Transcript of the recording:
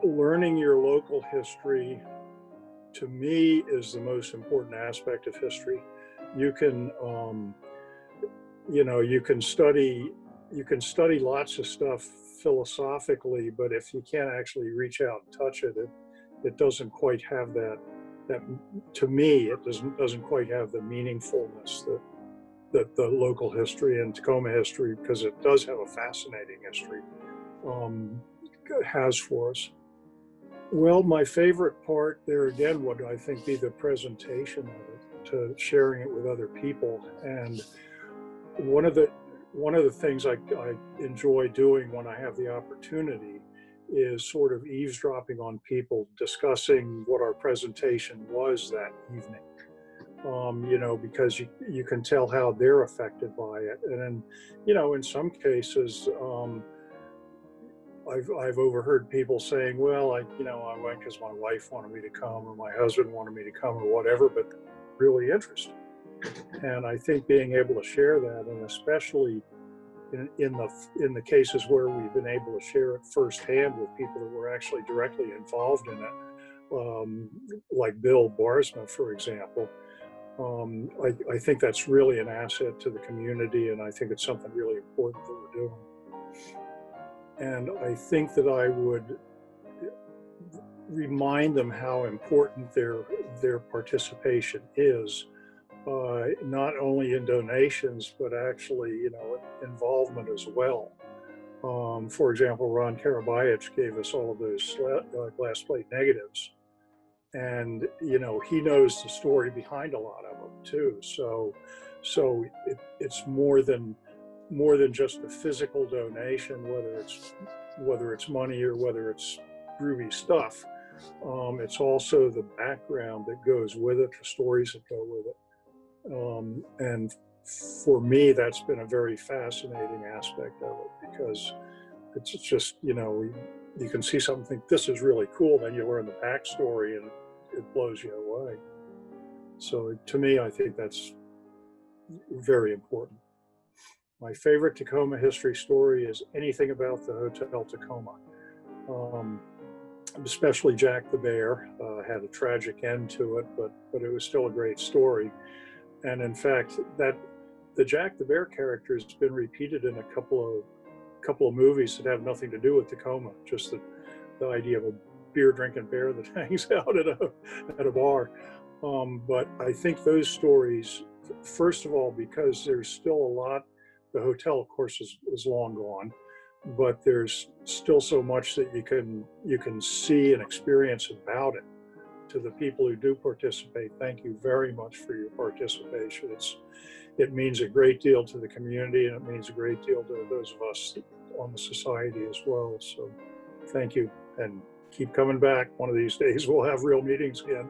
Learning your local history, to me, is the most important aspect of history. You can, you can study lots of stuff philosophically, but if you can't actually reach out and touch it, it doesn't quite have that to me, it doesn't quite have the meaningfulness that the local history and Tacoma history, because it does have a fascinating history, um, has for us. Well, my favorite part there again would, I think, be the presentation of it, to sharing it with other people. And one of the one of the things I enjoy doing when I have the opportunity is sort of eavesdropping on people discussing what our presentation was that evening. Because you can tell how they're affected by it. And then, in some cases, I've overheard people saying, well, I went because my wife wanted me to come or my husband wanted me to come or whatever, but really interesting. And I think being able to share that, and especially in the cases where we've been able to share it firsthand with people that were actually directly involved in it, like Bill Barsma, for example, I think that's really an asset to the community, and I think it's something really important that we're doing. And I think that I would remind them how important their participation is, not only in donations, but actually, involvement as well. For example, Ron Karabayich gave us all of those glass plate negatives. And, he knows the story behind a lot of them too. So it's more than just a physical donation, whether it's money or whether it's groovy stuff. It's also the background that goes with it, the stories that go with it. And for me, that's been a very fascinating aspect of it, because it's just, you can see something, think this is really cool, then you learn the backstory and it blows you away. So to me, I think that's very important. My favorite Tacoma history story is anything about the Hotel Tacoma. Especially Jack the Bear had a tragic end to it, but it was still a great story. And in fact, that the Jack the Bear character has been repeated in a couple of movies that have nothing to do with Tacoma. Just the idea of a beer drinking bear that hangs out at a bar. But I think those stories, first of all, because there's still a lot. The hotel, of course, is long gone, but there's still so much that you can see and experience about it. To the people who do participate, thank you very much for your participation. It means a great deal to the community, and it means a great deal to those of us on the society as well. So thank you, and keep coming back. One of these days we'll have real meetings again.